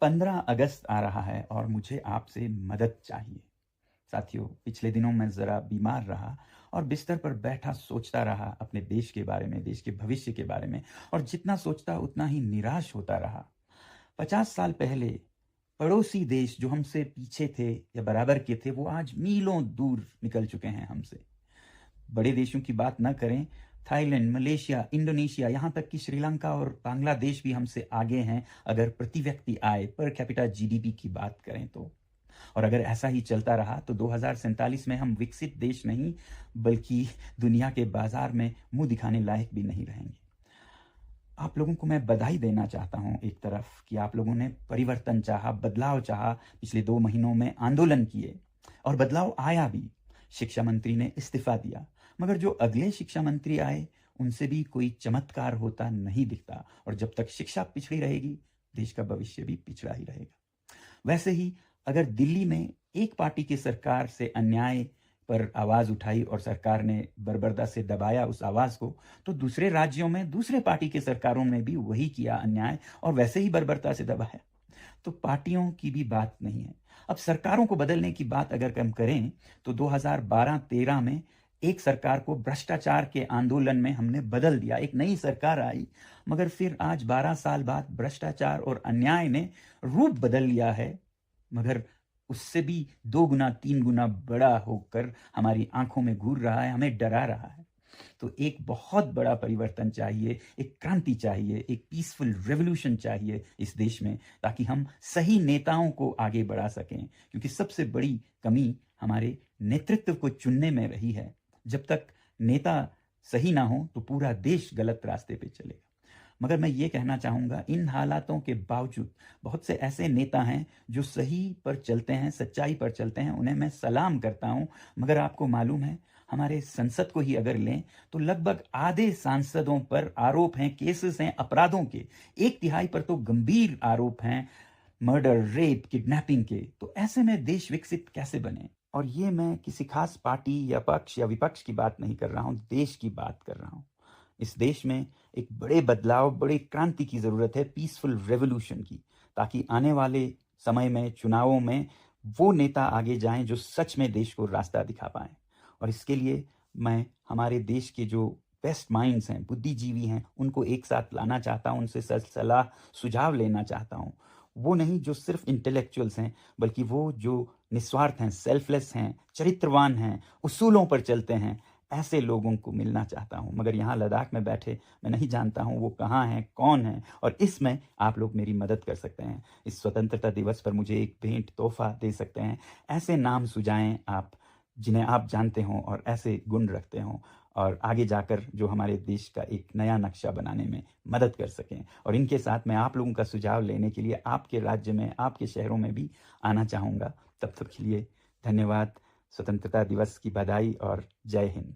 15 अगस्त आ रहा है और मुझे आपसे मदद चाहिए। साथियों, पिछले दिनों मैं ज़रा बीमार रहा और बिस्तर पर बैठा सोचता रहा अपने देश के बारे में, देश के भविष्य के बारे में, और जितना सोचता उतना ही निराश होता रहा। 50 साल पहले पड़ोसी देश जो हमसे पीछे थे या बराबर के थे, वो आज मीलों दूर निकल चुके हैं हमसे। बड़े देशों की बात न करें, थाईलैंड, मलेशिया, इंडोनेशिया, यहाँ तक कि श्रीलंका और बांग्लादेश भी हमसे आगे हैं अगर प्रति व्यक्ति आय, पर कैपिटा जीडीपी की बात करें तो। और अगर ऐसा ही चलता रहा तो 2047 में हम विकसित देश नहीं बल्कि दुनिया के बाजार में मुंह दिखाने लायक भी नहीं रहेंगे। आप लोगों को मैं बधाई देना चाहता हूं एक तरफ कि आप लोगों ने परिवर्तन चाहा, बदलाव चाहा, पिछले 2 महीनों में आंदोलन किए और बदलाव आया भी। शिक्षा मंत्री ने इस्तीफा दिया, मगर जो अगले शिक्षा मंत्री आए उनसे भी कोई चमत्कार होता नहीं दिखता, और जब तक शिक्षा पिछड़ी रहेगी देश का भविष्य भी पिछड़ा ही रहेगा। वैसे ही अगर दिल्ली में एक पार्टी की सरकार से अन्याय पर आवाज उठाई और सरकार ने बर्बरता से दबाया उस आवाज को, तो दूसरे राज्यों में दूसरे पार्टी की सरकारों ने भी वही किया अन्याय और वैसे ही बर्बरता से दबाया। तो पार्टियों की भी बात नहीं है। अब सरकारों को बदलने की बात अगर हम करें तो 2012-13 में एक सरकार को भ्रष्टाचार के आंदोलन में हमने बदल दिया, एक नई सरकार आई, मगर फिर आज 12 साल बाद भ्रष्टाचार और अन्याय ने रूप बदल लिया है, मगर उससे भी 2 गुना 3 गुना बड़ा होकर हमारी आंखों में घूर रहा है, हमें डरा रहा है। तो एक बहुत बड़ा परिवर्तन चाहिए, एक क्रांति चाहिए, एक पीसफुल रेवोल्यूशन चाहिए इस देश में, ताकि हम सही नेताओं को आगे बढ़ा सकें, क्योंकि सबसे बड़ी कमी हमारे नेतृत्व को चुनने में रही है। जब तक नेता सही ना हो तो पूरा देश गलत रास्ते पे चलेगा। मगर मैं ये कहना चाहूँगा, इन हालातों के बावजूद बहुत से ऐसे नेता हैं जो सही पर चलते हैं, सच्चाई पर चलते हैं, उन्हें मैं सलाम करता हूँ। मगर आपको मालूम है, हमारे संसद को ही अगर लें तो लगभग आधे सांसदों पर आरोप हैं, केसेस हैं अपराधों के, 1/3 पर तो गंभीर आरोप हैं मर्डर, रेप, किडनैपिंग के। तो ऐसे में देश विकसित कैसे बने? और ये मैं किसी खास पार्टी या पक्ष या विपक्ष की बात नहीं कर रहा हूँ, देश की बात कर रहा हूँ। इस देश में एक बड़े बदलाव, बड़ी क्रांति की जरूरत है, पीसफुल रेवोल्यूशन की, ताकि आने वाले समय में चुनावों में वो नेता आगे जाएं जो सच में देश को रास्ता दिखा पाएं। और इसके लिए मैं हमारे देश के जो बेस्ट माइंड्स हैं, बुद्धिजीवी हैं, उनको एक साथ लाना चाहता हूं, उनसे सलाह सुझाव लेना चाहता हूं। वो नहीं जो सिर्फ इंटेलेक्चुअल्स हैं, बल्कि वो जो निस्वार्थ हैं, सेल्फलेस हैं, चरित्रवान हैं, उसूलों पर चलते हैं, ऐसे लोगों को मिलना चाहता हूं। मगर यहाँ लद्दाख में बैठे मैं नहीं जानता हूं वो कहाँ हैं, कौन हैं, और इसमें आप लोग मेरी मदद कर सकते हैं। इस स्वतंत्रता दिवस पर मुझे एक भेंट, तोहफा दे सकते हैं। ऐसे नाम सुझाएं आप जिन्हें आप जानते हों और ऐसे गुण रखते हों, और आगे जाकर जो हमारे देश का एक नया नक्शा बनाने में मदद कर सकें। और इनके साथ मैं आप लोगों का सुझाव लेने के लिए आपके राज्य में, आपके शहरों में भी आना चाहूँगा। तब तक के लिए धन्यवाद। स्वतंत्रता दिवस की बधाई और जय हिंद।